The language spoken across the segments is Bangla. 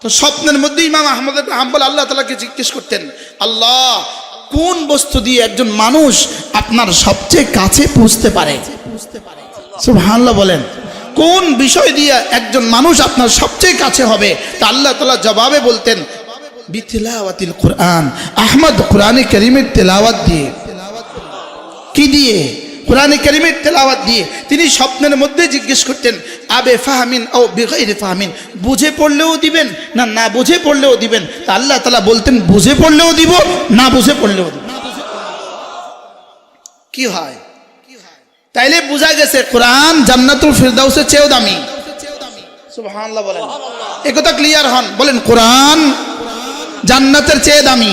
তো স্বপ্নের মধ্যে ইমাম আহমদ ইবনে হাম্বল আল্লাহ তাআলাকে জিজ্ঞেস করতেন, আল্লাহ কোন বস্তু দিয়ে একজন মানুষ আপনার সবচেয়ে কাছে পৌঁছতে পারে? সুবহানাল্লাহ বলেন, কোন বিষয় দিয়ে একজন মানুষ আপনার সবচেয়ে কাছে হবে? তা আল্লাহ তাআলা জবাবে বলতেন, বিতিলাওয়াতিল কোরআন। আহমদ কোরআনে কারীমের তেলাওয়াত দিয়ে। কি দিয়ে? কোরআনে কারীমের তেলাওয়াত দিয়ে। তিনি স্বপ্নের মধ্যে জিজ্ঞেস করতেন, আবে ফাহমিন ও বিগাইরি ফাহমিন, বুঝে পড়লেও দিবেন না না বুঝে পড়লেও দিবেন? তা আল্লাহ তাআলা বলতেন, বুঝে পড়লেও দিব, না বুঝে পড়লেও দিব। কি হয়? তাইলে বোঝা গেছে কোরআন জান্নাতুল ফিরদাউসের চেয়েও দামি। সুবহানাল্লাহ বলেন, এই কথা ক্লিয়ার হন, বলেন কোরআন জান্নাতের চেয়ে দামি।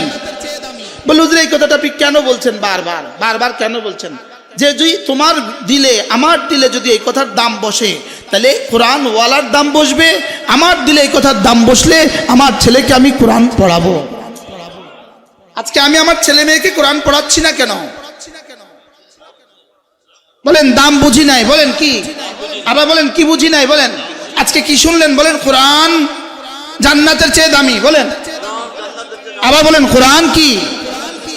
বলে হুজুর এই কথাটা আপনি কেন বলছেন বারবার বারবার কেন বলছেন? যে যদি তোমার দিলে আমার দিলে যদি এই কথার দাম বসে, তাহলে কোরআন ওয়ালার দাম বসবে। আমার দিলে এই কথার দাম বসলে আমার ছেলেকে আমি কোরআন পড়াবো। আজকে আমি আমার ছেলে মেয়েকে কোরআন পড়াচ্ছি না কেন? বলেন দাম বুঝি নাই। বলেন কি? আবার বলেন কি বুঝি নাই? বলেন আজকে কি শুনলেন? বলেন কোরআন জান্নাতের চেয়ে দামি। বলেন আবার বলেন কোরআন কি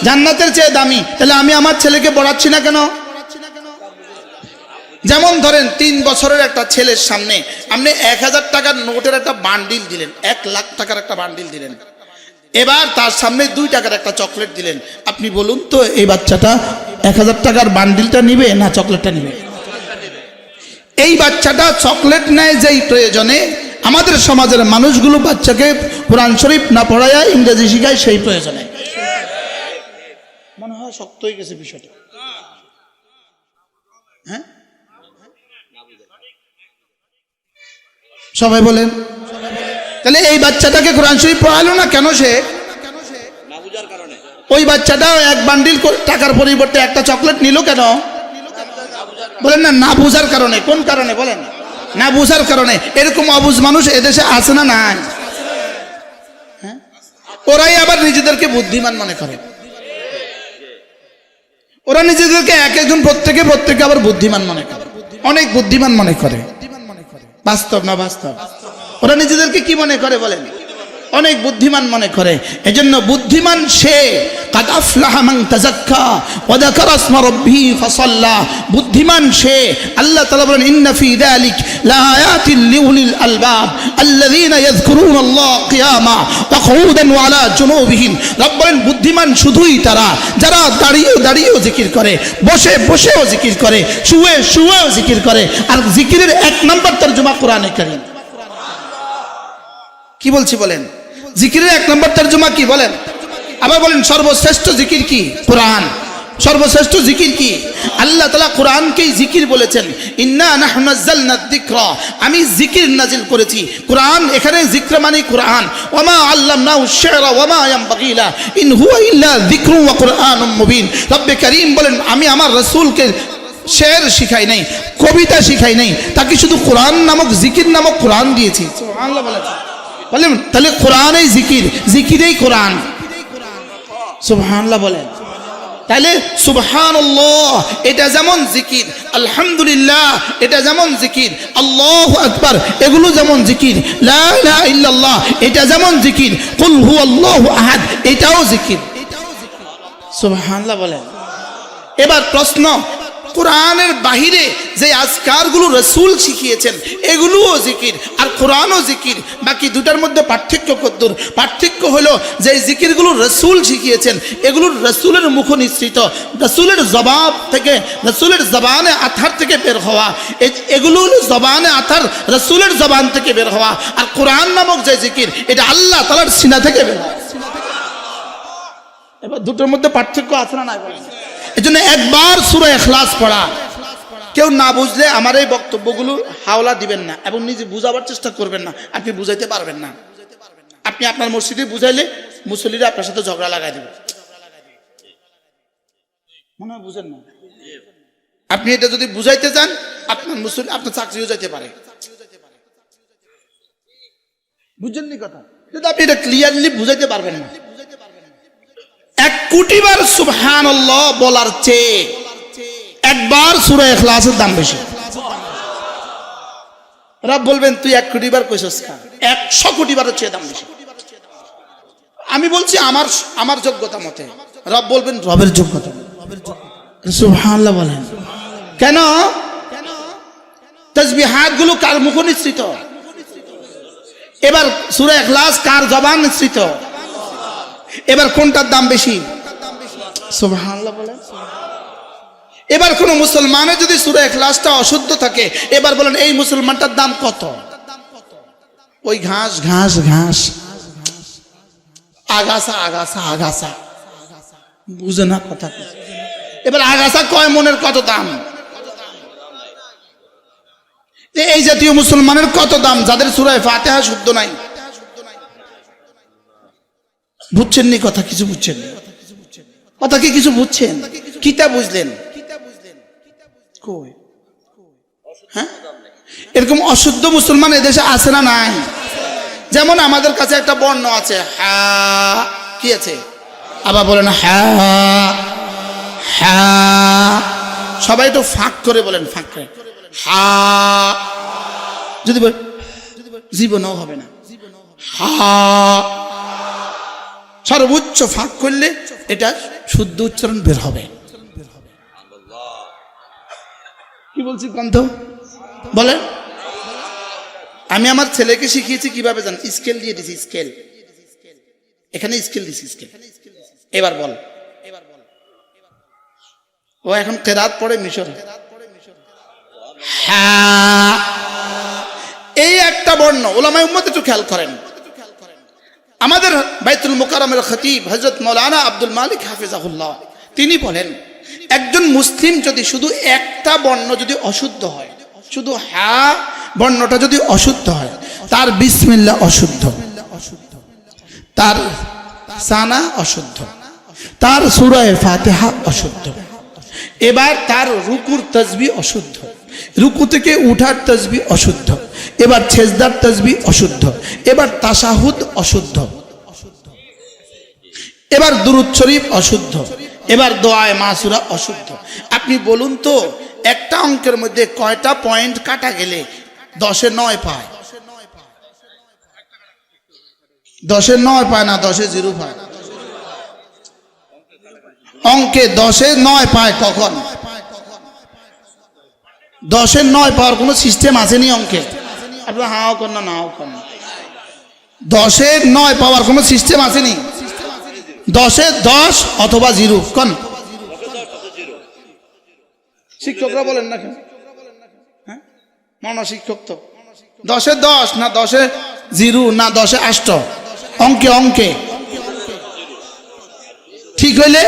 জান্নাতের চেয়ে দামি। তাহলে আমি আমার ছেলেকে পড়াচ্ছি না কেন? যেমন ধরেন 3 বছরের একটা ছেলের সামনে আপনি 1000 টাকার নোটের একটা বান্ডিল দিলেন, 1 লাখ টাকার একটা বান্ডিল দিলেন, এবার তার সামনে 2 টাকার একটা চকলেট দিলেন। আপনি বলুন তো এই বাচ্চাটা 1000 টাকার বান্ডিলটা নিবে না চকলেটটা নিবে? এই বাচ্চাটা চকলেট নেয় যেই প্রয়োজনে, আমাদের সমাজের মানুষগুলো বাচ্চাকে কোরআন শরীফ না পড়ায়া ইংরেজি শিখায় সেই প্রয়োজনে। মনে হয় শক্ত হয়ে গেছে বিষয়টা। হ্যাঁ, সবাই বলেন। তাহলে এই বাচ্চাটাকে কোরআন শরীফ পড়ালো না কেন? সে ওই বাচ্চাটাও 1 বান্ডিল টাকার পরিবর্তে একটা চকলেট নিল কেন? বলেন না, না বুঝার কারণে। কোন কারণে? বলেন না বুঝার কারণে। এরকম অবুঝ মানুষ এদেশে আছে না নাই? হ্যাঁ, ওরাই আবার নিজেদেরকে বুদ্ধিমান মনে করে। ওরা নিজেদেরকে একজন প্রত্যেকে আবার বুদ্ধিমান মনে করে, অনেক বুদ্ধিমান মনে করে। বাস্তব না বাস্তব? ওরা নিজেদেরকে কি মনে করে? বলেন অনেক বুদ্ধিমান মনে করে। এজন্য বুদ্ধিমান সে কাদ আফলাহা মান তাযাক্কা ওয়া যাকারা ইসমা রাব্বিহি ফাসাল্লা। বুদ্ধিমান সে, আল্লাহ তাআলা বলেন ইন্না ফি যালিক লাআয়াতিন লিউলিল আলবাব আল্লাযীনা ইয়াযকুরুনাল্লাহ কিয়ামা ওয়া কুউদান ওয়া আলা জুনুবিহিম। রব বলেন বুদ্ধিমান শুধুই তারা যারা দাঁড়িয়েও জিকির করে, বসেও জিকির করে, শুয়েও জিকির করে। আর জিকিরের 1 নম্বর তরজমা কোরআনে কারীম। কি বলছি বলেন? জিকিরের 1 নম্বর তরজমা কি? বলেন আবার বলেন সর্বশ্রেষ্ঠ জিকির কি? কোরআন। সর্বশ্রেষ্ঠ জিকির কি? আল্লাহ তাআলা কোরআনকেই জিকির বলেছেন, ইন্না নাহনু নাযালনা যিকরা, আমি জিকির নাজিল করেছি। কোরআন এখানে জিক্র মানে কোরআন। ওয়ামা আল্লামনাহু শি'রা ওয়ামা ইয়ানবাগী লা ইন হুয়া ইল্লা যিকরুন ওয়া কুরআনুম মুবিন। রব্বে কারীম বলেন আমি আমার রাসূলকে শের শিখাই নাই, কবিতা শিখাই নাই, তাকে শুধু কোরআন নামক জিকির নামক কোরআন দিয়েছি। সুবহানাল্লাহ বলেন। তাহলে কোরআনই জিকির, জিকিরেই কোরআন। সুবহানাল্লাহ বলেন। তাহলে সুবহানাল্লাহ এটা যেমন জিকির, আলহামদুলিল্লাহ এটা যেমন জিকির, আল্লাহু আকবার এগুলো যেমন জিকির, লা ইলাহা ইল্লাল্লাহ এটা যেমন জিকির, কুল হুয়াল্লাহু আহাদ এটাও জিকির। সুবহানাল্লাহ বলেন। এবার প্রশ্ন, কোরআনের বাহিরে যে আজকারগুলো রাসূল শিখিয়েছেন এগুলোও জিকির আর কোরআনও জিকির। বাকি দুটার মধ্যে পার্থক্য কতদূর? পার্থক্য হলো যে জিকিরগুলো রাসূল শিখিয়েছেন এগুলো রাসূলের মুখ নিঃসৃত, রাসূলের জবাব থেকে, রাসূলের জবানে আথার থেকে বের হওয়া। এগুলো জবানে আথার রাসূলের জবান থেকে বের হওয়া। আর কোরআন নামক যে জিকির এটা আল্লাহ তাআলার সিনা থেকে বের হওয়া। এবার দুটোর মধ্যে পার্থক্য আছে না নাই? বলেন। এজন্য একবার সূরা ইখলাস পড়া। কেউ না বুঝলে আমার এই বক্তব্যগুলো হাওলা দিবেন না এবং নিজে বুঝাবার চেষ্টা করবেন না, আপনি বুঝাইতে পারবেন না। আপনি আপনার মসজিদে বুঝাইলে মুসল্লিরা আপনার সাথে ঝগড়া লাগাই দেবে। মনে হয় বুঝেন না? আপনি এটা যদি বুঝাইতে যান আপনার মুসল্লি আপনার চাকরিও যাইতে পারে। বুঝেননি কথা? যদি আপনি এটা ক্লিয়ারলি বুঝাইতে পারবেন না। 1 কোটি বার সুবহানাল্লাহ বলার চেয়ে একবার সূরা ইখলাসের দাম বেশি। রব বলবেন তুই 1 কোটি বার কইছস কা, 100 কোটি বারের চেয়ে দাম বেশি। আমি বলছি আমার যোগ্যতা মতে, রব বলবেন রবের যোগ্যতা। সুবহানাল্লাহ বলেন। কেন? তাসবিহাত গুলো কার মুখ নিঃসৃত? এবার সূরা ইখলাস কার জবান নিঃসৃত? এবার কোনটার দাম বেশি? সুবহানাল্লাহ বলেন। এবার কোন মুসলমানের যদি সূরা ইখলাসটা অশুদ্ধ থাকে, এবার বলেন এই মুসলমানটার দাম কত? ওই ঘাস ঘাস ঘাস, আগাছা আগাছা আগাছা, বুঝে না কথা। এবার আগাছা কয় মনের কত দাম? এই জাতীয় মুসলমানের কত দাম যাদের সূরা ফাতিহা শুদ্ধ নাই? বুঝছেন নি কথা? কিছু বুঝছেন? কথা কি কিছু বুঝছেন? কিতা বুঝলেন? কই? হ্যাঁ, এরকম অশুদ্ধ মুসলমান এদেশে আছে না নাই? যেমন আমাদের কাছে একটা বর্ণ আছে, হা, কি আছে? আবার বলেন হা হা, সবাই একটু ফাঁক করে বলেন, ফাঁক করে হা। যদি জীবনও হবে না। হা সর্বোচ্চ ফাঁক করলে এটা শুদ্ধ উচ্চারণ বের হবে। কি বলছি গ্রন্থ বলেন? আমি আমার ছেলেকে শিখিয়েছি কিভাবে জান? স্কেল দিয়ে দিছি, স্কেল। এখানে স্কেল দিছি, স্কেল। এবার বল। ও এখন কেরাত পড়ে মিশর। হ্যাঁ, এই একটা বর্ণ। ওলামায়ে উম্মত একটু খেয়াল করেন। আমাদের বাইতুল মুকাররমের খতিব হযরত মাওলানা আব্দুল মালিক হাফিজাহুল্লাহ তিনি বলেন, একজন মুসলিম যদি শুধু একটা বর্ণ যদি অশুদ্ধ হয়, শুধু হা বর্ণটা যদি অশুদ্ধ হয়, তার বিসমিল্লাহ অশুদ্ধ, তার সানা অশুদ্ধ, তার সূরা ফাতিহা অশুদ্ধ, এবার তার রুকুর তাসবিহ অশুদ্ধ, রুকু থেকে উঠার তাসবিহ অশুদ্ধ, এবার সেজদার তাসবিহ অশুদ্ধ, এবার তাশাহুদ অশুদ্ধ, এবার দুরূদ শরীফ অশুদ্ধ, এবার দোয়ায়ে মাসুরা অশুদ্ধ। আপনি বলুন তো, একটা অঙ্কের মধ্যে কয়টা পয়েন্ট কাটা গেলে 10-এ 9 পায়? 10-এ 9 পায় না, 10-এ 0 পায়। অঙ্কে 10-এ 9 পায় কখন? 10-এ 9 পাওয়ার কোনো সিস্টেম আসেনি অঙ্কে। আপনার হাও কর না, নাও কর না। 10-এ 9 পাওয়ার কোনো সিস্টেম আসেনি। 10-এ 10 অথবা 0 কোন? শিক্ষকরা বলেন না কেন? হ্যাঁ, মনা শিক্ষক তো 10-এ 10 না 10-এ 0 না 10-এ 8 অঙ্কে অঙ্কে ঠিক হইলে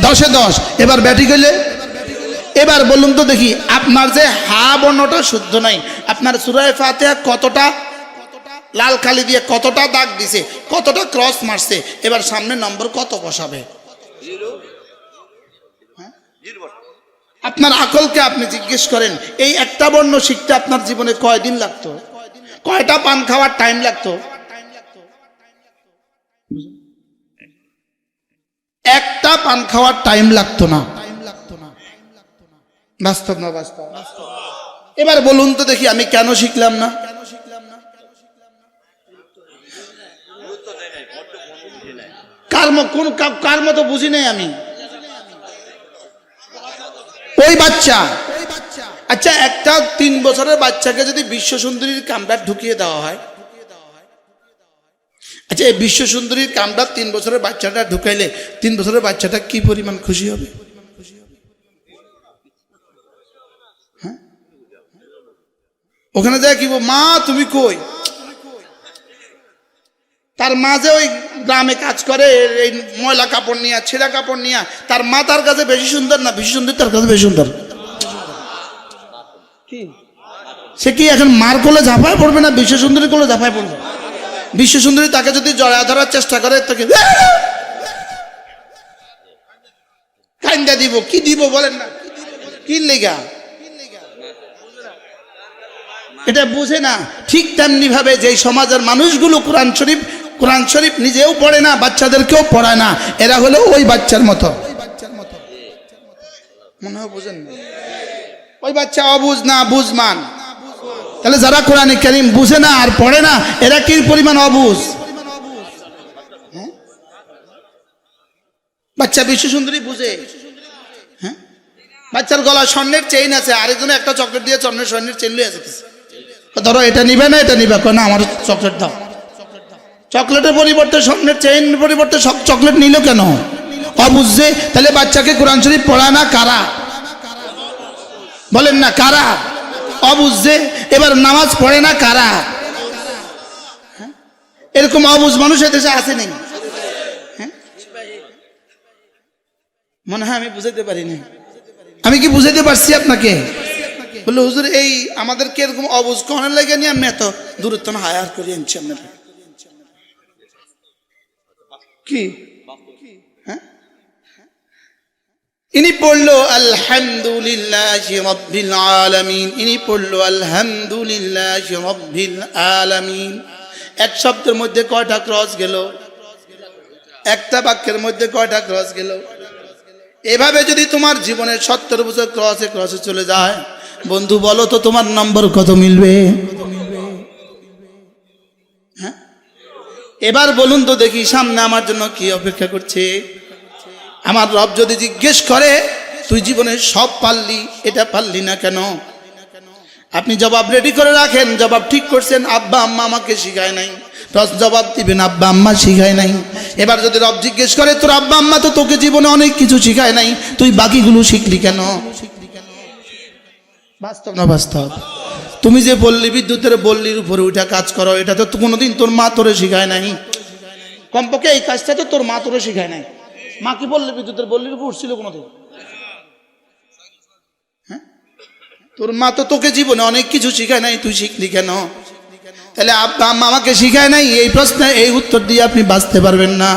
10-এ 10। এবার ব্যাটিক হইলে, এবার বলুন তো দেখি, আপনার যে হা বর্ণটা শুদ্ধ নাই, আপনার সূরা ফাতিহা কতটা লাল কালি দিয়ে কতটা দাগ দিছে, কতটা ক্রস মারছে, এবার সামনে নম্বর কত বসাবে? আপনার আকলকে আপনি জিজ্ঞেস করেন, এই একটা বর্ণ শিখতে আপনার জীবনে কয়দিন লাগতো? কয়টা পান খাওয়ার টাইম লাগতো? একটা পান খাওয়ার টাইম লাগতো না। বাস্তব না বাস্তব? এবার বলুন তো দেখি, আমি কেন শিখলাম না? কার মতো বুঝি নাই আমি? ওই বাচ্চা, আচ্ছা একটা 3 বছরের বাচ্চাকে যদি বিশ্ব সুন্দরীর কামড়া ঢুকিয়ে দেওয়া হয়, আচ্ছা এই বিশ্ব সুন্দরীর কামড়া 3 বছরের বাচ্চাটা ঢুকাইলে 3 বছরের বাচ্চাটা কি পরিমাণ খুশি হবে? হ্যাঁ, ওখানে যায় কি, মা তুমি কই? তার মা যে ওই গ্রামে কাজ করে, এই ময়লা কাপড় নিয়ে, ছেঁড়া কাপড় নিয়ে, তার মা তার কাছে বেশি সুন্দর না বিশ্ব সুন্দরী তার কাছে বেশি সুন্দর? কি সে কি এখন মার কোলে ঝাঁপায় পড়বে না বিশ্ব সুন্দরী কোলে ঝাঁপায় পড়বে? বিশ্ব সুন্দরী তাকে যদি জড়া ধরার চেষ্টা করে, তাকে কাইন্দা দিব, কি দিব বলেন না? কি লেগা? এটা বুঝে না। ঠিক তেমনি ভাবে যে সমাজের মানুষগুলো কোরআন শরীফ নিজেও পড়ে না, বাচ্চাদেরকেও পড়ায় না, এরা হলো ওই বাচ্চার মতো। মনে হয় বুঝেন না? ওই বাচ্চা অবুঝ না বুঝমান। তাহলে যারা কোরআনে কারীম বুঝে না আর পড়ে না এরা কি পরিমাণ অবুঝ। বাচ্চা বিশ্ব সুন্দরী বুঝে, হ্যাঁ বাচ্চার গলা স্বর্ণের চেইন আছে, আরেকজনে একটা চকলেট দিয়ে স্বর্ণের চেইন লিয়ে আছে, ধরো এটা নিবে না এটা নিবে, না আমার চকলেট দাও। চকলেটের পরিবর্তে স্বর্ণের চেইন পরিবর্তে সব চকলেট নিল কেন? অবুঝে। তাহলে বাচ্চাকে কোরআন শরীফ পড়ায় না কারা? বলেন না কারা? অবুঝে। এবার নামাজ পড়ে না কারা? এরকম অবুঝ মানুষ এদেশে আছে নেই? মনে হয় আমি বুঝাইতে পারি না। আমি কি বুঝাইতে পারছি আপনাকে? বললো হুজুর এই আমাদেরকে এরকম অবুঝ কনের লাগে নিয়ে আমি এত দূরত্ব হায়ার করি আনছি আপনার কি? হ্যাঁ ইনি পড়লো আলহামদুলিল্লাহি রাব্বিল আলামিন, ইনি পড়লো আলহামদুলিল্লাহি রাব্বিল আলামিন। এক শব্দের মধ্যে কয়টা ক্রস গেল? একটা বাক্যের মধ্যে কয়টা ক্রস গেল? এভাবে যদি তোমার জীবনের 70 বছর ক্রসে ক্রসে চলে যায়, বন্ধু বলো তো তোমার নম্বর কত মিলবে? হ্যাঁ এবার বলুন তো দেখি সামনে আমার জন্য কি অপেক্ষা করছে? আমার রব যদি জিজ্ঞেস করে তুই জীবনে সব পারলি, এটা পারলি না কেন? আপনি জবাব রেডি করে রাখেন, জবাব ঠিক করছেন আব্বা আম্মা আমাকে শিখায় নাই, জবাব দিবেন আব্বা আম্মা শিখায় নাই। এবার যদি রব জিজ্ঞেস করে তোর আব্বা আম্মা তো তোকে জীবনে অনেক কিছু শিখায় নাই, তুই বাকিগুলো শিখলি কেন? বাস্তব না বাস্তব? তুমি যে বললি বিদ্যুতের বল্লির উপরে উঠা কাজ করো, এটা তো কোনোদিন তোর মা তোরে শিখায় নাই। কমপক্ষে এই কাজটা তো তোর মা তোরে শিখায় নাই। মা কি বললি বিদ্যুতের বল্লির উপর উঠছিল কোনোদিন? হ্যাঁ তোর মা তো তোকে জীবনে অনেক কিছু শিখায় নাই, তুই শিখলি কেন? তাহলে আব্বা আম্মা আমাকে শিখায় নাই, এই প্রশ্নে এই উত্তর দিয়ে আপনি বাঁচতে পারবেন না।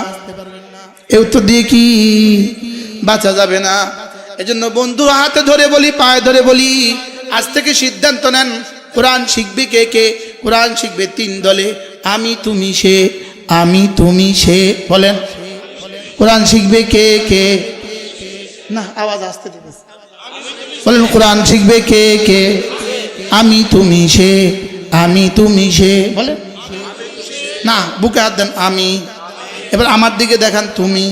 এই উত্তর দিয়ে কি বাঁচা যাবে না। এজন্য বন্ধু হাতে ধরে বলি, পায়ে ধরে বলি, আজ থেকে সিদ্ধান্ত নেন কোরআন শিখবে কে কে? কোরআন শিখবে 3 দলে, আমি তুমি সে, আমি তুমি সে। বলেন কোরআন শিখবে কে কে? না আওয়াজ আসতে দিবেন। বলেন কোরআন শিখবে কে কে? আমি তুমি সে, আমি তুমি সে। বলেন না বুকে হাত দেন আমি, এবার আমার দিকে দেখান তুমি,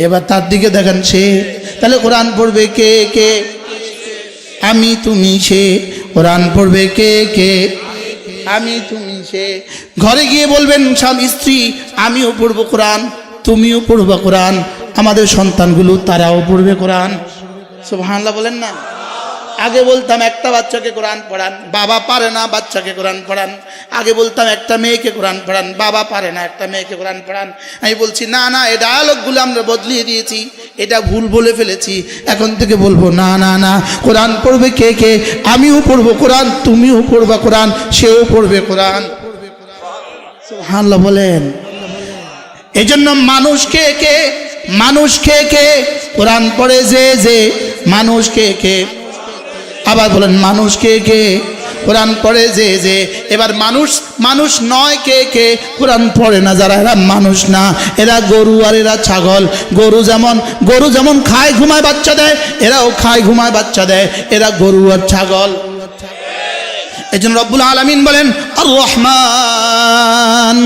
এবার তার দিকে দেখান সে। তাহলে কোরআন পড়বে কে কে? আমি তুমি সে। কোরআন পড়বে কে কে? আমি তুমি সে। ঘরে গিয়ে বলবেন স্বামী স্ত্রী আমিও পড়বো কোরআন, তুমিও পড়বা কোরআন, আমাদের সন্তানগুলো তারাও পড়বে কোরআন। সুবহানাল্লাহ বলেন না। আগে বলতাম একটা বাচ্চাকে কোরআন পড়ান, বাবা পারে না বাচ্চাকে কোরআন পড়ান। আগে বলতাম একটা মেয়েকে কোরআন পড়ান, বাবা পারে না একটা মেয়েকে কোরআন পড়ান। আমি বলছি না না এই ডায়ালগগুলো আমরা বদলিয়ে দিয়েছি, এটা ভুল বলে ফেলেছি। এখন থেকে বলবো না না না কোরআন পড়বে কে কে? আমিও পড়বো কোরআন, তুমিও পড়বা কোরআন, সেও পড়বে কোরআন। সুবহানাল্লাহ বলেন। এই জন্য মানুষ কে কে? মানুষ কে কে? কোরআন পড়ে যে যে। মানুষ কে কে? আবার বলেন মানুষ কে কে? কোরআন পড়ে যে যে। এবার মানুষ মানুষ নয় কে কে? কোরআন পড়ে না যারা, এরা মানুষ না, এরা গরু আর এরা ছাগল। গরু যেমন খায় ঘুমায় বাচ্চা দেয়, এরাও খায় ঘুমায় বাচ্চা দেয়, এরা গরু আর ছাগল। এই জন্য রব্বুল আলামিন বলেন আর রহমান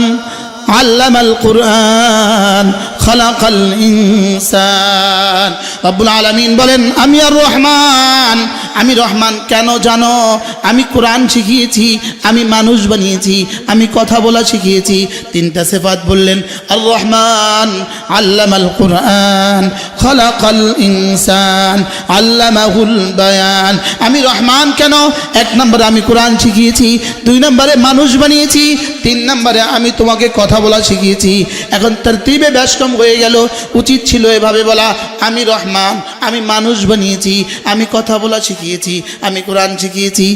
আল্লামাল কুরআন খালাকাল ইনসান। রব্বুল আলামিন বলেন আমি আর রহমান, আমি রহমান কেন জানো? আমি কোরআন শিখিয়েছি, আমি মানুষ বানিয়েছি, আমি কথা বলা শিখিয়েছি। 3টা সিফাত বললেন আর রহমান আল্লামাল কুরআন খালাকাল ইনসান আল্লামাহুল বায়ান। আমি রহমান কেন? 1 নম্বরে আমি কোরআন শিখিয়েছি, 2 নম্বরে মানুষ বানিয়েছি, 3 নম্বরে আমি তোমাকে কথা বলা শিখিয়েছি। এখন তরতিবে ব্যস্কম হয়ে গেল, উচিত ছিল এভাবে বলা আমি রহমান, আমি মানুষ বানিয়েছি, আমি কথা বলা শিখিয়েছি, আমি কোরআন শিখিয়েছি,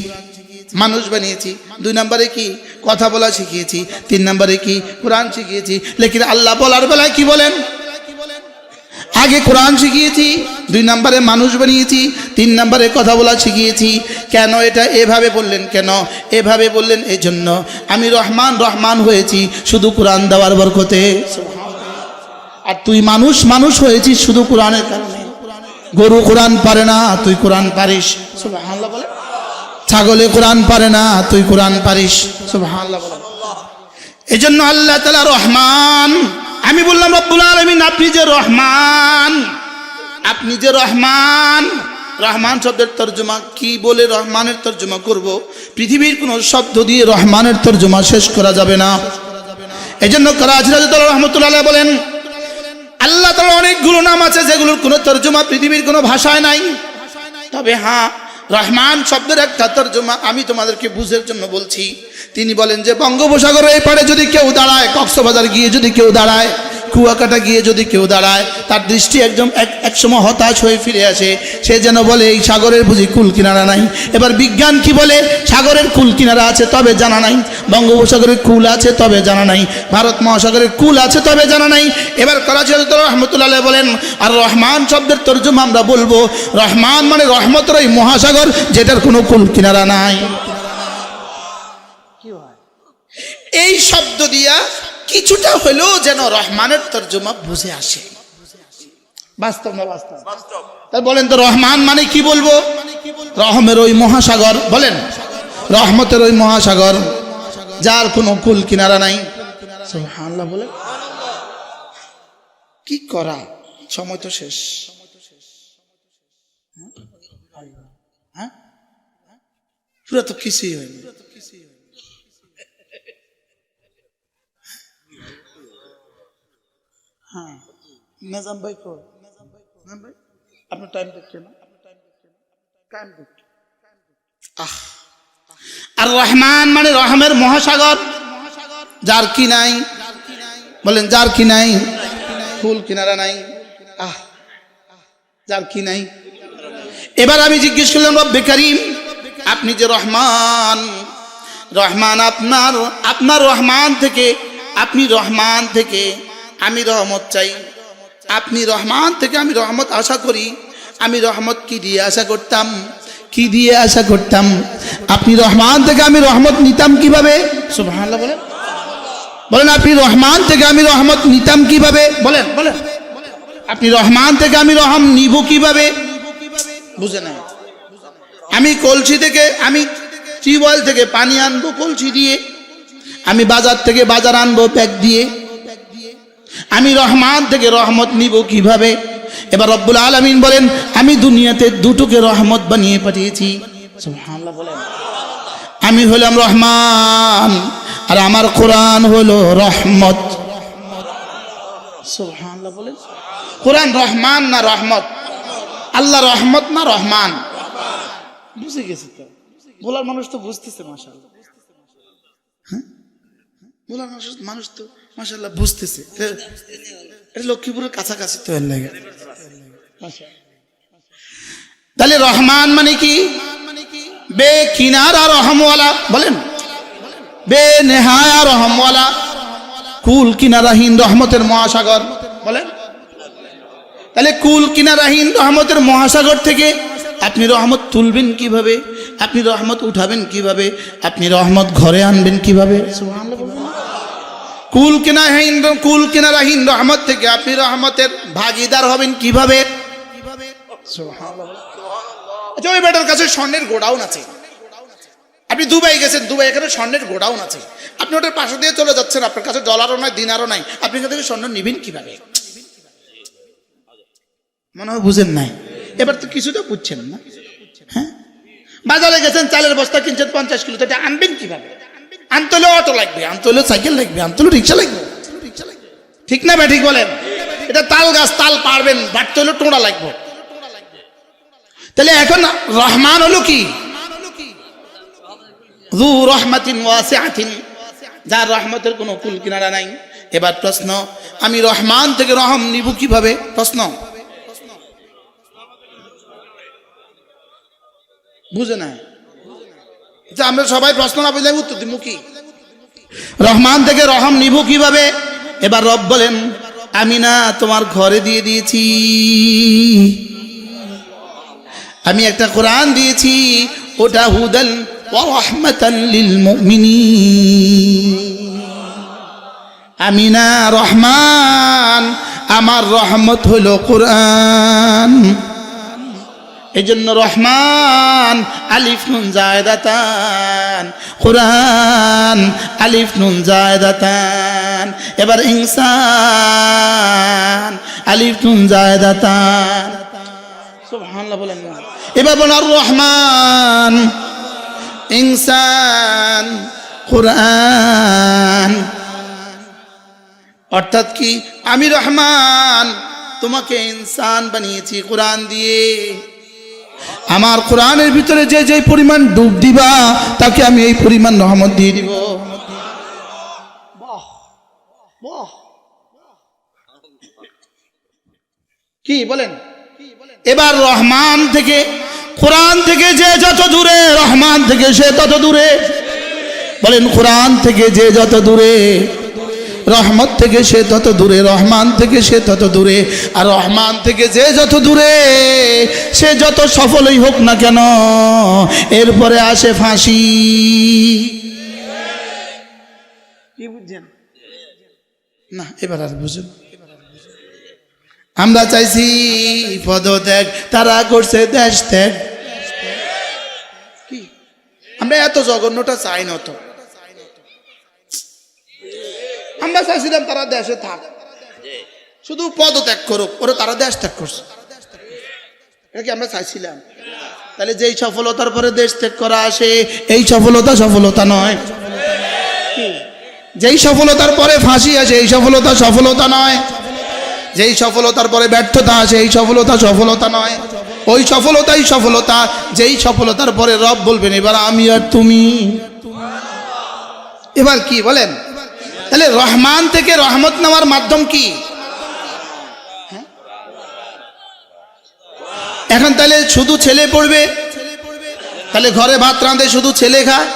মানুষ বানিয়েছি। 2 নম্বরে কি? কথা বলা শিখিয়েছি। 3 নম্বরে কি? কোরআন শিখিয়েছি। লেকিন আল্লাহ বলার বেলায় কি বলেন? আগে কোরআন শিখিয়েছি, 2 নম্বরে মানুষ বানিয়েছি, 3 নম্বরে কথা বলা শিখিয়েছি। কেন এটা এভাবে বললেন? কেন এভাবে বললেন? এই জন্য আমি রহমান রহমান হয়েছি শুধু কোরআন দেওয়ার বরকতে, আর তুই মানুষ মানুষ হয়েছিস শুধু কোরআনের কারণে। গরু কোরআন পারে না, তুই কোরআন পারিস। সুবহানাল্লাহ বলে। ছাগলে কোরআন পারে না, তুই কোরআন পারিস। সুবহানাল্লাহ বলেন। এই জন্য আল্লাহ তাআলা রহমান। আমি বললাম রব্বুল আলামিন আপনি যে রহমান, আপনি যে রহমান। রহমান শব্দের তর্জমা কি বলে রহমানের তর্জমা করব? পৃথিবীর কোন শব্দ দিয়ে রহমানের তর্জমা শেষ করা যাবে না। এই জন্য করাচি রাদিয়াল্লাহু রাহমাতুল্লাহ আলাইহি বলেন আল্লাহ তাআলার অনেকগুলো নাম আছে যেগুলোর কোনো তর্জমা পৃথিবীর কোনো ভাষায় নাই। তবে হ্যাঁ, রহমান শব্দের একটা তর্জমা আমি তোমাদেরকে বুঝার জন্য বলছি। তিনি বলেন যে বঙ্গোপসাগরের এই পারে যদি কেউ দাঁড়ায়, কক্সবাজার গিয়ে যদি কেউ দাঁড়ায়, কুয়াকাটা গিয়ে যদি কেউ দাঁড়ায়, তার দৃষ্টি একদম একসময় হতাশ হয়ে ফিরে আসে। সে যেন বলে এই সাগরের বুঝি কুল কিনারা নাই। এবার বিজ্ঞান কি বলে? সাগরের কুল কিনারা আছে তবে জানা নাই, বঙ্গোপসাগরের কুল আছে তবে জানা নাই, ভারত মহাসাগরের কুল আছে তবে জানা নাই। এবার করাচি রহমতুল্লাহ বলেন আর রহমান শব্দের তর্জমা আমরা বলবো রহমান মানে রহমতের ওই মহাসাগর যেটার কোনো কুল কিনারা নাই। এই শব্দ দিয়া কিছুটা হলেও যেন রহমানের তর্জমা বুঝে আসে। বাস্তব না বাস্তব? তাই বলেন তো রহমান মানে কি বলবো? রহমের ওই মহাসাগর, বলেন রহমতের ওই মহাসাগর যার কোনো কুল কিনারা নাই। সুবহানাল্লাহ বলেন। কি করা, সময় তো শেষ। হ্যাঁ, পুরো তো কিছুই হয়নি। হ্যাঁ, নিজাম ভাই কই? ভাই আপনার টাইম দেখছেন না? আর রহমান মানে রহমের মহাসাগর যার কি নাই, বলেন যার কি নাই, কুল কিনারা নাই। যার কি নাই। এবার আমি জিজ্ঞেস করলাম রব্বে কারীম আপনি যে রহমান, রহমান আপনার রহমান থেকে, আপনি রহমান থেকে আমি রহমত চাই, আপনি রহমান থেকে আমি রহমত আশা করি। আমি রহমত কি দিয়ে আশা করতাম? কি দিয়ে আশা করতাম? আপনি রহমান থেকে আমি রহমত নিতাম কিভাবে? সুবহানাল্লাহ বলেন। বলেন আপনি রহমান থেকে আমি রহমত নিতাম কিভাবে? বলেন বলেন। আপনি রহমান থেকে আমি রহম নিব কিভাবে? বুঝে না। আমি কলসি থেকে, আমি টিউবওয়েল থেকে পানি আনবো কলসি দিয়ে, আমি বাজার থেকে বাজার আনবো ব্যাগ দিয়ে। আমি রহমান থেকে রহমত নিব কিভাবে? এবার রব্বুল আলামিন বলেন আমি দুনিয়াতে দুটোকে রহমত বানিয়ে পাঠিয়েছি। সুবহানাল্লাহ বলেন। আমি হলাম রহমান আর আমার কোরআন হলো রহমত। সুবহানাল্লাহ বলেন। কোরআন রহমান না রহমত? আল্লাহ রহমত না রহমান? বুঝে গেছে তো, বলার মানুষ তো বুঝতেছে মাশাআল্লাহ। হ্যাঁ, বলার মানুষ তো মাশাআল্লাহ বুঝতেছে। এটা লক্ষ্মীপুরের কাছাকাছি তো এর লাগে। তাহলে রহমান মানে কি? বে কিনারা রহমওয়ালা, বলেন বে নেহায়া রহমওয়ালা, কুল কিনারাহীন রহমতের মহাসাগর, বলেন। তাহলে কুল কিনারাহীন রহমতের মহাসাগর থেকে আপনি রহমত তুলবেন কিভাবে? আপনি রহমত উঠাবেন কিভাবে? আপনি রহমত ঘরে আনবেন কিভাবে? সুবহানাল্লাহ। কুল কিনারাহীন রহমত থেকে আপনি রহমতের ভাগীদার হবেন কিভাবে? সুবহানাল্লাহ। আচ্ছা, ওই বেটার কাছে স্বর্ণের গোডাউন আছে, আপনি দুবাই গেছেন, দুবাই এখানে স্বর্ণের গোডাউন আছে, আপনি ওটার পাশে দিয়ে চলে যাচ্ছেন, আপনার কাছে ডলারও নাই দিনারও নাই, আপনি এখান থেকে স্বর্ণ নিবেন কিভাবে? মনে হয় বুঝেন নাই। এবার তো কিছু তো বুঝছেন না। হ্যাঁ, বাজারে গেছেন, চালের বস্তা কিনছেন 50 কিলো, এটা আনবেন কিভাবে? আনতে হলে অটো লাগবে, আনতে হলে সাইকেল লাগবে, আনতে হলে রিক্সা লাগবে, ঠিক না? ঠিক বলেন। এটা তাল গাছ, তাল পারবেন, বাড়তে হলে টোড়া লাগবে। তাহলে এখন রহমান হলো কি? যু রহমাতিন ওয়াসিআতিন, যার রহমতের কোনো কুল কিনারা নাই। এবার প্রশ্ন, আমি রহমান থেকে রহম নিব কিভাবে? প্রশ্ন বুঝে না। আমরা সবাই প্রশ্ন না বুঝলে উত্তর দিব কি? রহমান থেকে রহম নিব কিভাবে? এবার রব বলেন আমি না তোমার ঘরে দিয়ে দিয়েছি, আমি একটা কোরআন দিয়েছি, ওটা হুদাল ওয়া রাহমাতাল লিল মুমিনিন। আমি না রহমান, আমার রহমত হলো কোরআন। এই জন্য রহমান আলিফ নুন জায়দাতান, কুরআন আলিফ নুন জায়দাতান। এবার ইনসান আলিফ নুন জায়দাতান, সুবহানাল্লাহ বলেন না। এবার বলেন আর রহমান, ইনসান, কুরআন। অর্থাৎ কি, আমি রহমান, তোমাকে ইনসান বানিয়েছি কোরআন দিয়ে। আমার কোরআনের ভিতরে যে যে পরিমাণ ডুব দিবা তাকে আমি এই পরিমাণ রহমত দিয়ে দিব। কি বলেন? এবার রহমান থেকে, কোরআন থেকে যে যত দূরে, রহমান থেকে সে তত দূরে। বলেন কোরআন থেকে যে যত দূরে, রহমত থেকে সে তত দূরে, রহমান থেকে সে তত দূরে। আর রহমান থেকে যে যত দূরে, সে যত সফলই হোক না কেন, এরপরে আসে ফাঁসি। কি বুঝছেন না? এবার আর বুঝুন। আমরা চাইছি পদত্যাগ, তারা করছে দেশ ত্যাগ। কি আমরা এত জঘন্যটা চাই না তো। আমরা চাইছিলাম তারা দেশে থাক, শুধু পদত্যাগ করুক, ওরা তারা দেশ ত্যাগ করছে। এটা কি আমরা চাইছিলাম? তাহলে যেই সফলতার পরে দেশ ত্যাগ করা আসে, এই সফলতা সফলতা নয়। যেই সফলতার পরে ফাঁসি আসে, এই সফলতা সফলতা নয়। যেই সফলতার পরে ব্যর্থতা আসে, এই সফলতা সফলতা নয়। ওই সফলতাই সফলতা যেই সফলতার পরে রব বলবেন এবার আমি আর তুমি। এবার কি বলেন? তাহলে রহমান থেকে রহমত নেওয়ার মাধ্যম কি? এখন তাহলে শুধু ছেলে পড়বে, তাহলে ঘরে ভাত রাঁধে শুধু ছেলে খায়।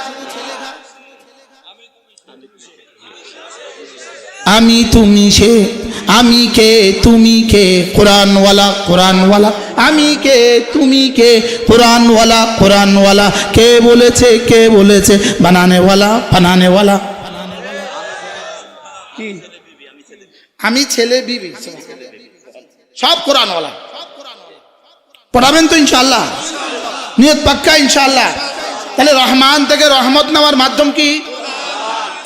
আমি তুমি সে, আমি কে তুমি কে, কোরআনওয়ালা কোরআনওয়ালা। আমি কে তুমি কে, কোরআনওয়ালা কোরআনওয়ালা। কে বলেছে কে বলেছে, বানানেওয়ালা বানানেওয়ালা। কি আমি ছেলে বিবি সব কোরআনওয়ালা। পড়াবেন তো ইনশাআল্লাহ? নিয়ত পাক্কা ইনশাআল্লাহ। তাহলে রহমান থেকে রহমত নেওয়ার মাধ্যম কি?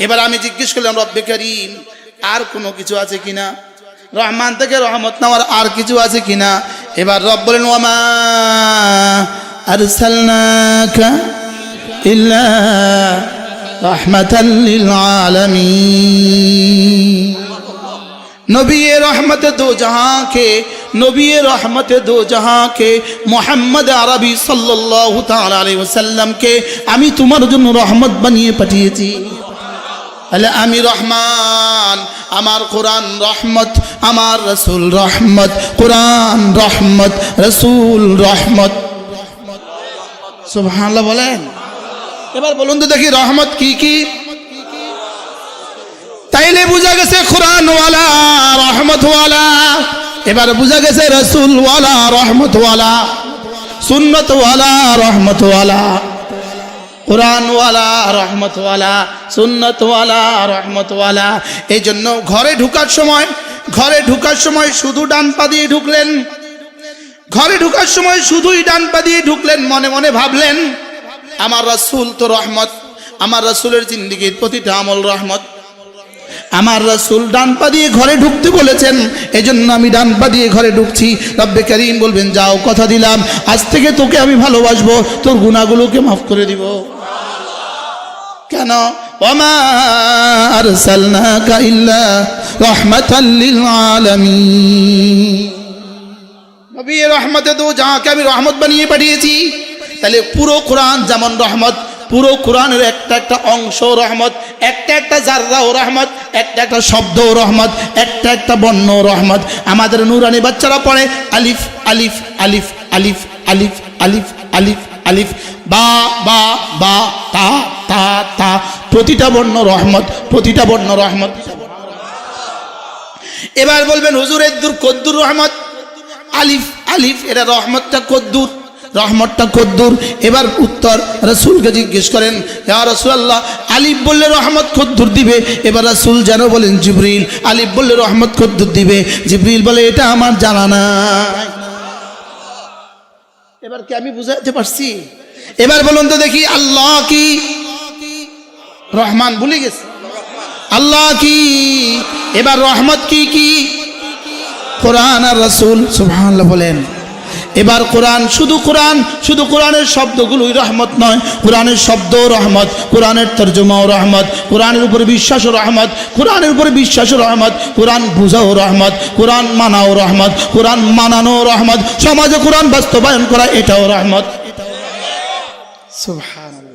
এবার আমি জিজ্ঞেস করলাম রব্বে কারীম আর কোনো কিছু আছে কিনা, রহমান থেকে রহমত নেওয়ার আর কিছু আছে কিনা? এবার রব বলেন ওয়ামা আরসালনাকা ইল্লা রাহমাতাল লিল আলামিন। नबी रहमत दो जहां के, नबी रहमत दो जहां के मोहम्मद अरबी सल्लल्लाहु ताला अलैहि वसल्लम के आमी तुम्हार जन्य रहमत बनिए पाठिয়েছি। তাহলে আমি রহমান, আমার কোরআন রহমত, আমার রাসূল রহমত। কোরআন রহমত, রাসূল রহমত। সুবহানাল্লাহ বলেন। এবার বলুন তো দেখি রহমত কি কি? তাইলে বুঝা গেছে কোরআনওয়ালা রহমতওয়ালা। এবার বুঝা গেছে রাসূলওয়ালা রহমতওয়ালা, সুন্নতওয়ালা রহমতওয়ালা, কোরআনওয়ালা রহমতওয়ালা, সুন্নতওয়ালা রহমতওয়ালা। এই জন্য ঘরে ঢুকার সময় শুধু ডান পা দিয়ে ঢুকলেন। ঘরে ঢুকার সময় শুধুই ডান পা দিয়ে ঢুকলেন, মনে মনে ভাবলেন আমার রাসূল তো রহমত, আমার রাসূলের জিন্দেগীর প্রতিটা আমল রহমত। আমার রাসূল ডান পা দিয়ে ঘরে ঢুকতে বলেছেন, এজন্য আমি ডান পা দিয়ে ঘরে ঢুকছি। রব্বে কারীম বলবেন যাও, কথা দিলাম আজ থেকে তোকে আমি ভালোবাসবো, তোর গুনাহগুলোকে মাফ করে দিব। কেন? ওয়ামা আরসালনাকা ইল্লা রাহমাতাল লিল আলামিন। নবী রহমতে দো জাহাঁকে আমি রহমত বানিয়ে পাঠিয়েছি। তাহলে পুরো কোরআন যেমন রহমত, পুরো কোরআনের একটা একটা অংশ রহমত, একটা একটা জাররাও রহমত, একটা একটা শব্দও রহমত, একটা একটা বর্ণ রহমত। আমাদের নুরানি বাচ্চারা পড়ে আলিফ আলিফ আলিফ আলিফ আলিফ আলিফ আলিফ আলিফ, বা বা বা, তা তা তা। প্রতিটা বর্ণ রহমত, প্রতিটা বর্ণ রহমত। এবার বলবেন হুজুর এদ্দুর কদ্দুর রহমত, আলিফ আলিফ এরা রহমতটা কদ্দুর, রহমতটা কদ্দুর। এবার উত্তর রাসূলকে জিজ্ঞেস করেন ইয়া রাসূলুল্লাহ আলিফ বললে রহমত কদ্দুর দিবে? এবার রাসূল যেন বলেন জিবরিল আলিফ বললে রহমত কদ্দুর দিবে? জিবরিল বলে এটা আমার জানা নাই। এবার কি আমি বুঝাতে পারছি? এবার বলুন তো দেখি, আল্লাহ কি? রহমান, ভুলে গেছে। আল্লাহ কি? এবার রহমত কি? কি? কোরআন আর রাসূল। সুবহানাল্লাহ বলেন। এবার কোরআন, শুধু কোরআনের শব্দগুলোই রহমত নয়, কোরআনের শব্দও রহমত, কোরআনের তর্জমাও রহমত, কোরআনের উপরে বিশ্বাসও রহমত, কোরআনের উপরে বিশ্বাসও রহমত, কোরআন বুঝাও রহমত, কোরআন মানাও রহমত, কোরআন মানানো রহমত, সমাজে কোরআন বাস্তবায়ন করা এটাও রহমত। সুবহানাল্লাহ।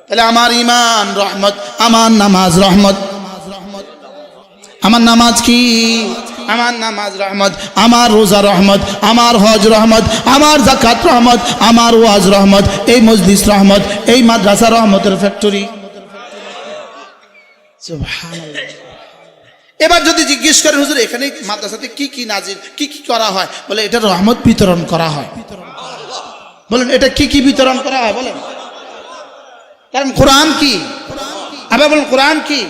তাহলে আমার ঈমান রহমত, আমার নামাজ রহমত। আমার নামাজ কি? আমার নামাজ রহমত, আমার রোজা রহমত, আমার হজ রহমত, আমার যাকাত রহমত, আমার ওয়াজ রহমত, এই মজলিস রহমত, এই মাদ্রাসা রহমতের ফ্যাক্টরি। সুবহানাল্লাহ। এবার যদি জিজ্ঞেস করেন হুজুর এখানে মাদ্রাসাতে কি কি নাজিল, কি কি করা হয়, বলে এটা রহমত বিতরণ করা হয়। বলেন এটা কি কি বিতরণ করা হয়? বলেন। কারণ কোরআন কি? আবার বলেন কোরআন কি?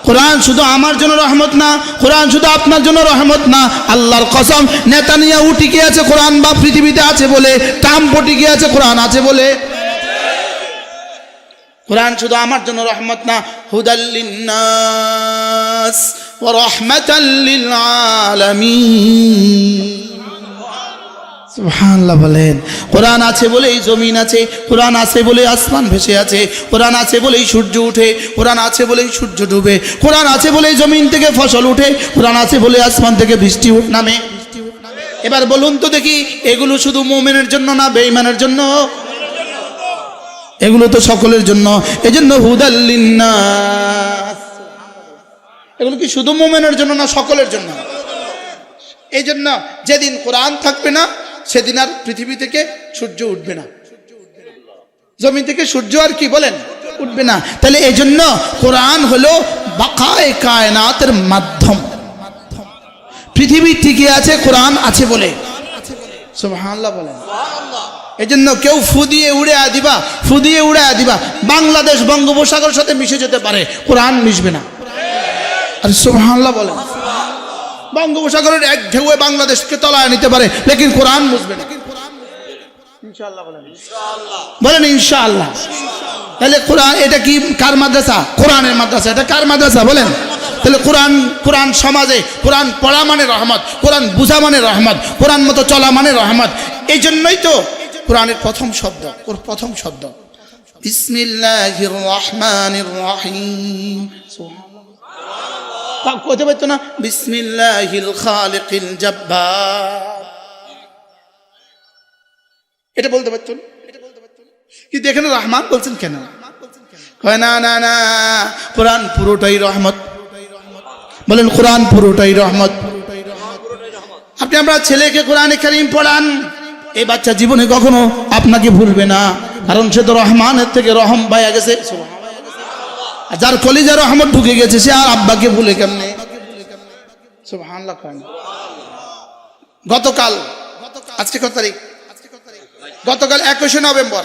কোরআন শুধু আমার জন্য রহমত না, কোরআন শুধু আপনার জন্য রহমত না। আল্লাহর কসম, নেতানিয়াহু টিকে আছে কোরআন বা পৃথিবীতে আছে বলে, ট্রাম্প টিকে আছে কোরআন আছে বলে। কোরআন শুধু আমার জন্য রহমত না, হুদাল লিন্নাস ওয়া রাহমাতাল লিল আলামিন। সুবহানাল্লাহ বলেন। কোরআন আছে বলেই জমিন আছে, কোরআন আছে বলেই আসমান ভেসে আছে, কোরআন আছে বলেই সূর্য ওঠে, কোরআন আছে বলেই সূর্য ডুবে, কোরআন আছে বলেই জমিন থেকে ফসল ওঠে, কোরআন আছে বলেই আসমান থেকে বৃষ্টি নামে। এবার বলুন তো দেখি, এগুলো শুধু মুমিনের জন্য না বেঈমানের জন্য? এগুলো তো সকলের জন্য। এজন্য হুদাল লিন্নাস, এগুলো কি শুধু মুমিনের জন্য না সকলের জন্য? এই জন্য যেদিন কোরআন থাকবে না সেদিন আর পৃথিবী থেকে সূর্য উঠবে না, জমিন থেকে সূর্য আর কি বলেন উঠবে না। তাহলে এই জন্য কোরআন হলো বাকায়ে কায়নাতের মাধ্যম। পৃথিবী টিকে আছে কোরআন আছে বলে। সুবহানাল্লাহ বলেন। এই জন্য কেউ ফু দিয়ে উড়ে দিবা, বাংলাদেশ বঙ্গোপসাগর সাথে মিশে যেতে পারে, কোরআন মিশবে না। আর সুবহানাল্লাহ বলেন। বঙ্গোপসাগরের এক ঢেউয়ে বাংলাদেশকে তলায় নিতে পারে, লেকিন কোরআন বুঝবে না। ইনশাআল্লাহ বলেন। বলেন ইনশাআল্লাহ। তাহলে কোরআন এটা কি কার মাদ্রাসা? কোরআনের মাদ্রাসা। এটা কার মাদ্রাসা বলেন? তাহলে কোরআন সমাজে কোরআন পড়া মানে রহমত, কোরআন বুঝা মানে রহমত, কোরআন মতো চলা মানে রহমত। এই জন্যই তো কোরআনের প্রথম শব্দ বিসমিল্লাহির রহমানির রহিম। কইতে পারতো না বিসমিল্লাহিল খালিকিল জাব্বার? এটা বলতে পারতো না, কিন্তু এখানে রহমান বলছেন কেন? কয় না না না, কোরআন পুরোটাই রহমত। বলেন কোরআন পুরোটাই রহমত। আপনি আপনার ছেলেকে কোরআনে কারীম পড়ান, এই বাচ্চা জীবনে কখনো আপনাকে ভুলবে না, কারণ সে তো রহমানের থেকে রহম পাইয়া গেছে। যার কলিজা রহমত ঢুকে গেছে সে আর আব্বাকে ভুলে কেমনে? সুবহানাল্লাহ। গতকাল, আজকে কত তারিখ? গতকাল 21শে নভেম্বর,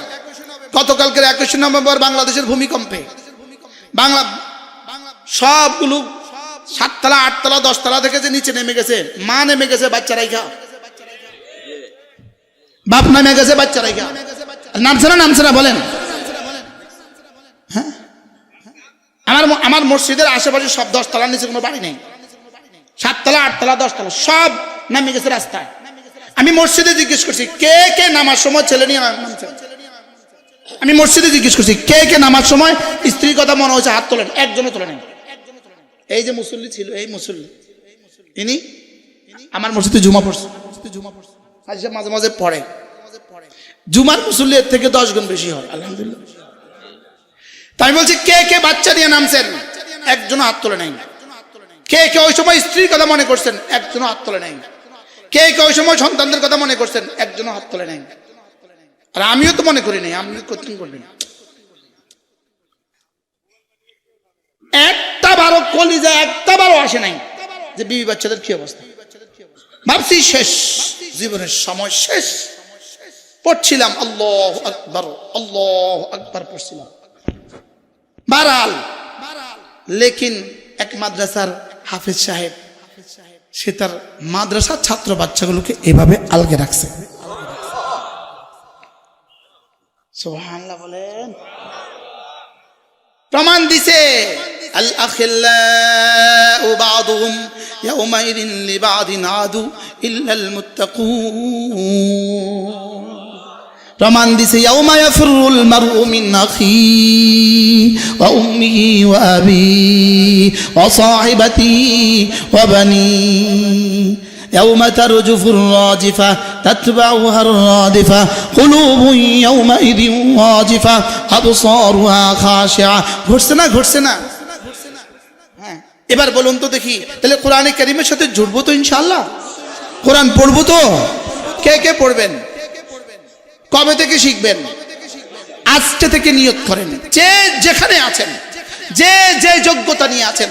গতকালকের 21শে নভেম্বর বাংলাদেশের ভূমিকম্পে বাংলা সবগুলো 7 তলা 8 তলা 10 তলা থেকে যে নিচে নেমে গেছে, মা নেমে গেছে বাচ্চা রাইখা, বাপ নেমে গেছে বাচ্চা রাইখা। নামছে না বলেন? হ্যাঁ, আমার মসজিদের আশেপাশে সব 10 তলার নিচে কোনো বাড়ি নেই। 7 তলা 8 তলা 10 তলা সব নেমে গেছে রাস্তায়। আমি মসজিদে জিজ্ঞেস করছি কে কে নামার সময় ছেলে নিয়ে নামছে? আমি মসজিদে জিজ্ঞেস করছি কে কে নামার সময় স্ত্রীর কথা মনে হয়েছে? হাত তোলেন, একজনও তোলে নেই। এই যে মুসল্লি ছিল, এই মুসল্লি ইনি আমার মসজিদে জুমা পড়ছে, মাঝে মাঝে পড়ে। জুমার মুসল্লি এর থেকে 10 গুণ বেশি হয়, আলহামদুলিল্লাহ। তাই বলছি কে কে বাচ্চা নিয়ে নামছেন? একজনও হাত তোলে নাই। কে কে ওই সময় স্ত্রীর কথা মনে করছেন? একজনও হাত তোলে নাই। কে কে ওই সময় সন্তানদের কথা মনে করছেন? একজনও হাত তোলে নাই। আর আমিও তো মনে করি নাই, আমি করতেন করবেন একটা বারো কলিজা একটা বারো আসে নাই যে বিবি বাচ্চাদের কি অবস্থা। ভাবছি শেষ, জীবনের সময় শেষ। পড়ছিলাম আল্লাহু আকবার পড়ছিলাম বারাল, লেকিন এক মাদ্রাসার হাফেজ সাহেব সে তার মাদ্রাসার ছাত্র বাচ্চাগুলোকে এভাবে আলগে রাখছে। সুবহানাল্লাহ বলেন। প্রমাণ দিছে আল আখিল্লাউ বা'দুহুম ইয়াওমাইদিন লিবা'দিন আদু ইল্লাল মুত্তাকুন। প্রমাণ দিছে ইয়াউমা ইয়াফিরুল মারউ মিন আখি ওয়া উম্মিহি ওয়া আবিহি ওয়া সাহিবাতিহি ওয়া বানিহি يوم ترجف الراجفة تتبعها الرادفة قلوب يومئذ واجفة أبصارها خاشعة ঘটছে না হ্যাঁ এবার বলুন তো দেখি তাহলে কোরআনে কারীমের সাথে জুড়বো তো ইনশাআল্লাহ? কোরআন পড়বো তো? কে কে পড়বেন? কবে থেকে শিখবেন? আজকে থেকে নিয়ত করেন। যে যেখানে আছেন, যে যে যোগ্যতা নিয়ে আছেন,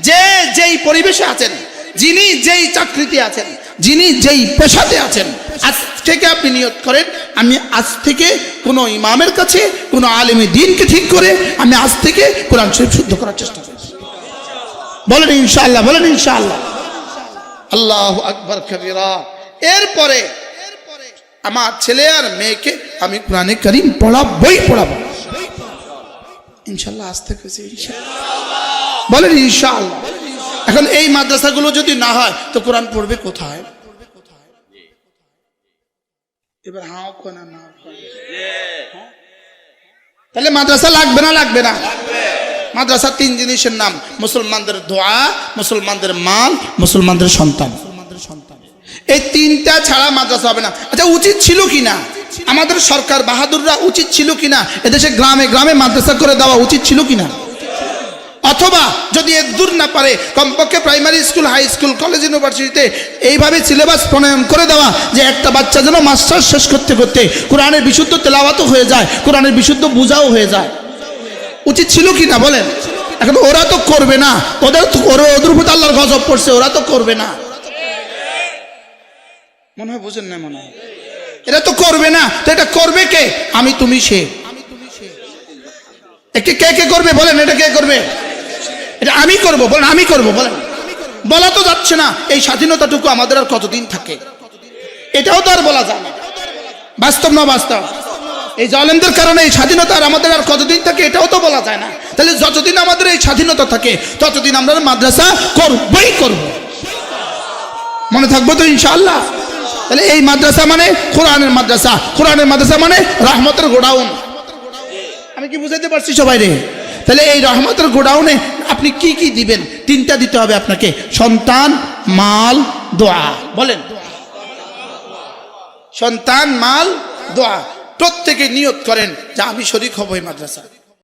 যে যেই পরিবেশে আছেন, যিনি যেই চাকরিতে আছেন, যিনি যেই পেশাতে আছেন, আজ থেকে আপনি নিয়ত করেন আমি আজ থেকে কোনো ইমামের কাছে কোনো আলেমে দ্বীনকে ঠিক করে আমি আজ থেকে কোরআন শরীফ শুদ্ধ করার চেষ্টা করব। বলেন ইনশাআল্লাহ, বলেন ইনশাআল্লাহ। আল্লাহু আকবার কবীরা। এরপরে আমার ছেলে আর মেয়েকে আমি কোরআনে কারীম পড়াবো ইনশাআল্লাহ। আজ থেকে বলেন ইনশাআল্লাহ। এখন এই মাদ্রাসাগুলো যদি না হয় তো কোরআন পড়বে কোথায়? এবার হাও কোনা না তাহলে মাদ্রাসা লাগবে না? লাগবে না। মাদ্রাসা তিন জিনিসের নাম: মুসলমানদের দোয়া, মুসলমানদের মাল, মুসলমানদের সন্তান। এই তিনটা ছাড়া মাদ্রাসা হবে না। আচ্ছা, উচিত ছিল কিনা আমাদের সরকার বাহাদুররা, উচিত ছিল কিনা এদেশে গ্রামে গ্রামে মাদ্রাসা করে দেওয়া উচিত ছিল কিনা? অথবা যদি এর দূর না পারে কমপক্ষে primary school, high school, college, ইউনিভার্সিটিতে এইভাবে সিলেবাস প্রণয়ন করে দেওয়া যে একটা বাচ্চা যেন মাস্টার্স শেষ করতে করতে কোরআনের বিশুদ্ধ তেলাওয়াতও হয়ে যায়, কোরআনের বিশুদ্ধ বুঝাও হয়ে যায়। উচিত ছিল কি না বলেন? এখন ওরা তো করবে না, ওদের উপর আল্লাহর গজব পড়ছে, ওরা তো করবে না। মনে হয় বুঝেন না, মনে হয় এরা তো করবে না। তো এটা করবে কে? আমি, তুমি, সে। একে কে কে করবে বলেন? এটা কে করবে? এটা আমি করব বলেন, আমি করব বলেন। বলা তো যাচ্ছে না। এই স্বাধীনতাটুকু আমাদের আর কতদিন থাকে এটাও তো আর বলা যায় না। বাস্তব না বাস্তব? এই জালেমদের কারণে এই স্বাধীনতা আর আমাদের আর কতদিন থাকে এটাও তো বলা যায় না। তাহলে যতদিন আমাদের এই স্বাধীনতা থাকে ততদিন আমরা মাদ্রাসা করবই করব। মনে থাকবো তো ইনশাআল্লাহ? তাহলে এই মাদ্রাসা মানে কোরআনের মাদ্রাসা, কোরআনের মাদ্রাসা মানে রহমতের গোডাউন। আমি কি বুঝাইতে পারছি সবাই রে? তাহলে এই রহমতের গোডাউনে আপনি কি কি দিবেন? তিনটা দিতে হবে আপনাকে: সন্তান, মাল, দোয়া। বলেন সন্তান, মাল, দোয়া। প্রত্যেকে নিয়ত করেন যে আমি শরীক হব এই মাদ্রাসা।